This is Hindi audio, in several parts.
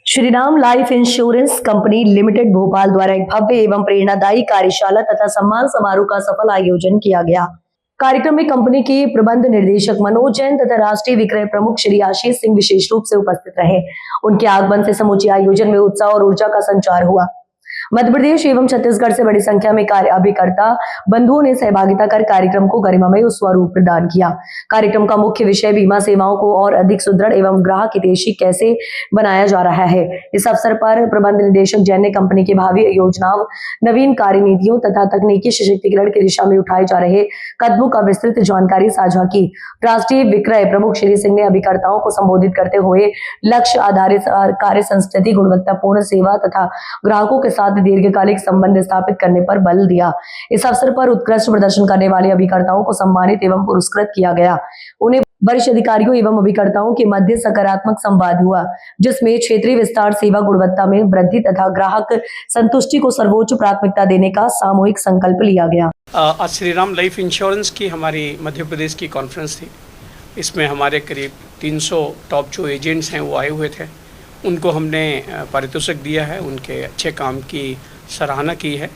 Shriram life insurance company limited Bhopal द्वारा एक भव्य एवं प्रेरणादायी कार्यशाला तथा सम्मान समारोह का सफल आयोजन किया गया। कार्यक्रम में कंपनी के प्रबंध निर्देशक मनोज जैन तथा राष्ट्रीय विक्रय प्रमुख श्री आशीष सिंह विशेष रूप से उपस्थित रहे। उनके आगमन से समूचे आयोजन में उत्साह और ऊर्जा का संचार हुआ। मध्य प्रदेश एवं छत्तीसगढ़ से बड़ी संख्या में कार्य अभिकर्ता बंधुओं ने सहभागिता कर कार्यक्रम को गरिमामय स्वरूप प्रदान किया। कार्यक्रम का मुख्य विषय बीमा सेवाओं को और अधिक सुदृढ़ एवं ग्राहक हितैषी कैसे बनाया जा रहा है। इस अवसर पर प्रबंध निदेशक जैन ने कंपनी की भावी योजनाओं, नवीन कार्य नीतियों तथा तकनीकी सशक्तिकरण की दिशा में उठाए जा रहे कदमों का विस्तृत जानकारी साझा की। राष्ट्रीय विक्रय प्रमुख श्री सिंह ने अभिकर्ताओं को संबोधित करते हुए लक्ष्य आधारित कार्य संस्कृति, गुणवत्तापूर्ण सेवा तथा ग्राहकों के साथ दीर्घकालिक संबंध स्थापित करने पर बल दिया। इस अवसर पर उत्कृष्ट प्रदर्शन करने वाले अभिकर्ताओं को सम्मानित एवं पुरस्कृत किया गया। उन्हें वरिष्ठ अधिकारियों एवं अभिकर्ताओं के मध्य सकारात्मक संवाद हुआ, जिसमें क्षेत्रीय विस्तार, सेवा गुणवत्ता में वृद्धि तथा ग्राहक संतुष्टि को सर्वोच्च प्राथमिकता देने का सामूहिक संकल्प लिया गया। आज श्रीराम लाइफ इंश्योरेंस की हमारी मध्य प्रदेश की कॉन्फ्रेंस थी। इसमें हमारे करीब 300 टॉप जो एजेंट्स हैं वो आए हुए थे। उनको हमने पारितोषिक दिया है, उनके अच्छे काम की सराहना की है।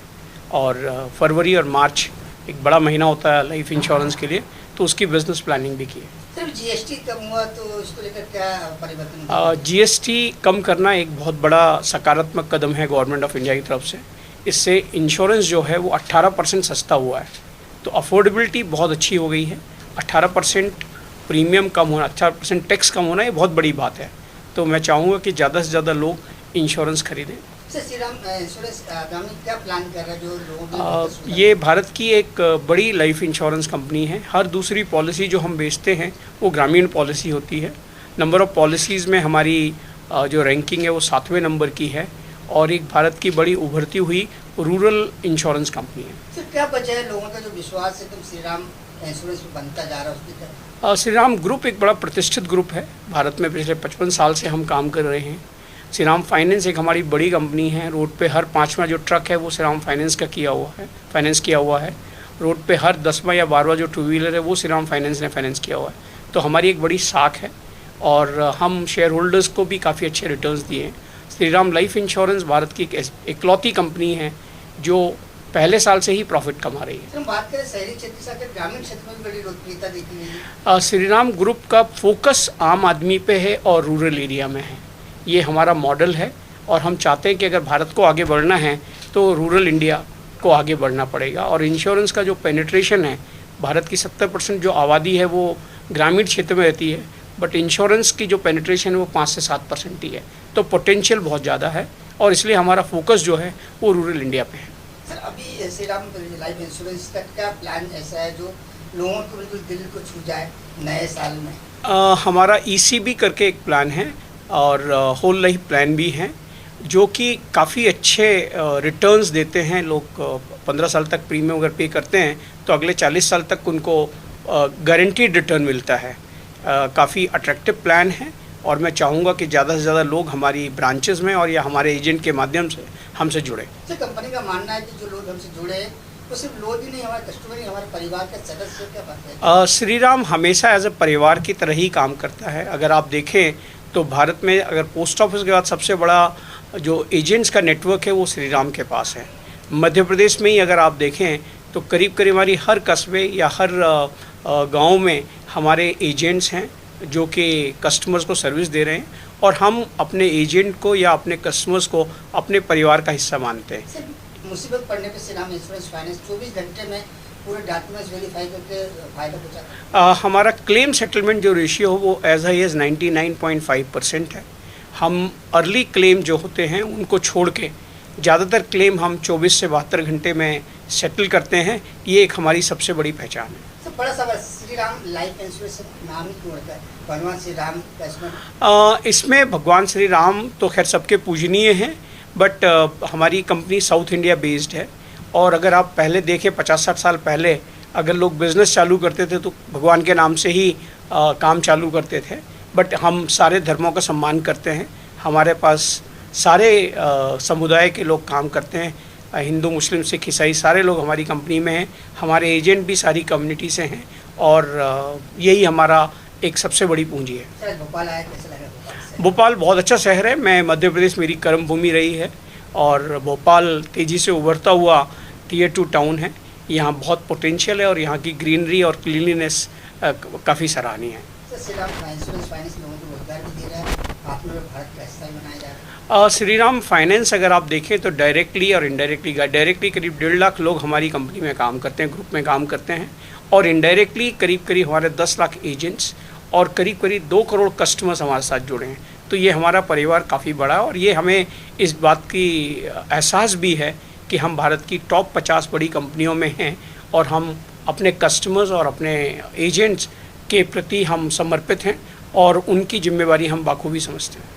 और फरवरी और मार्च एक बड़ा महीना होता है लाइफ इंश्योरेंस के लिए, तो उसकी बिजनेस प्लानिंग भी की है। सिर्फ जीएसटी कम हुआ तो इसको लेकर क्या परिवर्तन? जीएसटी कम करना एक बहुत बड़ा सकारात्मक कदम है गवर्नमेंट ऑफ इंडिया की तरफ से। इससे इंश्योरेंस जो है वो 18% सस्ता हुआ है, तो अफोर्डेबिलिटी बहुत अच्छी हो गई है। 18% प्रीमियम कम होना, 18% टैक्स कम होना, ये बहुत बड़ी बात है। तो मैं चाहूँगा कि ज़्यादा से ज़्यादा लोग इंश्योरेंस खरीदें। श्रीराम इंश्योरेंस क्या प्लान कर रहा है जो लोगों ये भारत की एक बड़ी लाइफ इंश्योरेंस कंपनी है। हर दूसरी पॉलिसी जो हम बेचते हैं वो ग्रामीण पॉलिसी होती है। नंबर ऑफ़ पॉलिसीज़ में हमारी जो रैंकिंग है वो 7वें नंबर की है, और एक भारत की बड़ी उभरती हुई रूरल इंश्योरेंस कंपनी है। सर, क्या वजह है लोगों का जो विश्वास है तुम श्रीराम इंश्योरेंस में बनता जा रहा है उसकी तरफ? श्रीराम ग्रुप एक बड़ा प्रतिष्ठित ग्रुप है। भारत में पिछले 55 साल से हम काम कर रहे हैं। श्रीराम फाइनेंस एक हमारी बड़ी कंपनी है। रोड पे हर 5वां जो ट्रक है वो श्रीराम फाइनेंस का फाइनेंस किया हुआ है। रोड पे हर 10वां या 12वां जो टू व्हीलर है वो श्रीराम फाइनेंस ने फाइनेंस किया हुआ है। तो हमारी एक बड़ी साख है, और हम शेयर होल्डर्स को भी काफ़ी अच्छे रिटर्न्स दिए हैं। श्रीराम लाइफ इंश्योरेंस भारत की एक इकलौती कंपनी है जो पहले साल से ही प्रॉफिट कमा रही है। हम बात करें शहरी क्षेत्र से आकर ग्रामीण क्षेत्र में बड़ी लोकप्रियता देखी गई है। श्रीराम ग्रुप का फोकस आम आदमी पे है और रूरल एरिया में है। ये हमारा मॉडल है, और हम चाहते हैं कि अगर भारत को आगे बढ़ना है तो रूरल इंडिया को आगे बढ़ना पड़ेगा। और इंश्योरेंस का जो पेनिट्रेशन है, भारत की 70% जो आबादी है वो ग्रामीण क्षेत्र में रहती है, बट इंश्योरेंस की जो पेनिट्रेशन है वो 5 से 7% ही है। तो पोटेंशियल बहुत ज़्यादा है, और इसलिए हमारा फोकस जो है वो रूरल इंडिया पे है। सर, अभी श्रीराम लाइफ इंश्योरेंस का क्या प्लान ऐसा है जो लोगों को बिल्कुल दिल को छू जाए नए साल में? हमारा ECB करके एक प्लान है, और होल लाइफ प्लान भी हैं, जो कि काफ़ी अच्छे रिटर्न्स देते हैं। लोग 15 साल तक प्रीमियम अगर पे करते हैं तो अगले 40 साल तक उनको गारंटीड रिटर्न मिलता है। काफ़ी अट्रैक्टिव प्लान है, और मैं चाहूँगा कि ज़्यादा से ज़्यादा लोग हमारी ब्रांचेस में और या हमारे एजेंट के माध्यम से हमसे जुड़े। सर, कंपनी का मानना है कि जो लोग हमसे जुड़े हैं वो सिर्फ लोग ही नहीं, हमारे कस्टमर ही हमारे परिवार के सदस्य। क्या बात है? श्रीराम हमेशा एज ए परिवार की तरह ही काम करता है। अगर आप देखें तो भारत में अगर पोस्ट ऑफिस के बाद सबसे बड़ा जो एजेंट्स का नेटवर्क है वो श्रीराम के पास है। मध्य प्रदेश में ही अगर आप देखें तो करीब करीब हमारी हर कस्बे या हर गांव में हमारे एजेंट्स हैं जो कि कस्टमर्स को सर्विस दे रहे हैं, और हम अपने एजेंट को या अपने कस्टमर्स को अपने परिवार का हिस्सा मानते हैं। मुसीबत पड़ने पे श्रीराम इंश्योरेंस फाइनेंस 24 घंटे में पूरे डॉक्यूमेंट्स वेरीफाई करके फायदा पहुँचाता है। हमारा क्लेम सेटलमेंट जो रेशियो हो वो एज हाई एज 99.5% है। हम अर्ली क्लेम जो होते हैं उनको छोड़ के ज़्यादातर क्लेम हम 24 से 72 घंटे में सेटल करते हैं। ये एक हमारी सबसे बड़ी पहचान है। बड़ा सवाल, श्रीराम लाइफ इंश्योरेंस नाम ही क्यों रखा है? भगवान श्री राम इसमें भगवान श्री राम तो खैर सबके पूजनीय हैं, बट हमारी कंपनी साउथ इंडिया बेस्ड है, और अगर आप पहले देखें 50-60 साल पहले अगर लोग बिज़नेस चालू करते थे तो भगवान के नाम से ही काम चालू करते थे। बट हम सारे धर्मों का सम्मान करते हैं। हमारे पास सारे समुदाय के लोग काम करते हैं। हिंदू, मुस्लिम, सिख, ईसाई सारे लोग हमारी कंपनी में हैं। हमारे एजेंट भी सारी कम्युनिटी से हैं, और यही हमारा एक सबसे बड़ी पूंजी है। भोपाल आया, कैसा लगा? है? भोपाल बहुत अच्छा शहर है। मैं मध्य प्रदेश मेरी कर्म भूमि रही है और भोपाल तेज़ी से उभरता हुआ टियर 2 टाउन है। यहाँ बहुत पोटेंशियल है और यहाँ की ग्रीनरी और क्लीनलीनेस काफ़ी सराहनीय है। सर, श्रीराम फाइनेंस लोगों को रोजगार भी दे रहा है, आत्मनिर्भर भारत का हिस्सा भी बनाया जा रहा है। श्रीराम फाइनेंस अगर आप देखें तो डायरेक्टली और इनडायरेक्टली, डायरेक्टली करीब 1.5 लाख लोग हमारी कंपनी में काम करते हैं, ग्रुप में काम करते हैं, और इनडायरेक्टली करीब करीब हमारे 10 लाख एजेंट्स और करीब करीब 2 करोड़ कस्टमर्स हमारे साथ जुड़े हैं। तो ये हमारा परिवार काफ़ी बड़ा है और ये हमें इस बात की एहसास भी है कि हम भारत की टॉप 50 बड़ी कंपनियों में हैं और हम अपने कस्टमर्स और अपने एजेंट्स के प्रति हम समर्पित हैं और उनकी जिम्मेवारी हम बाखूबी समझते हैं।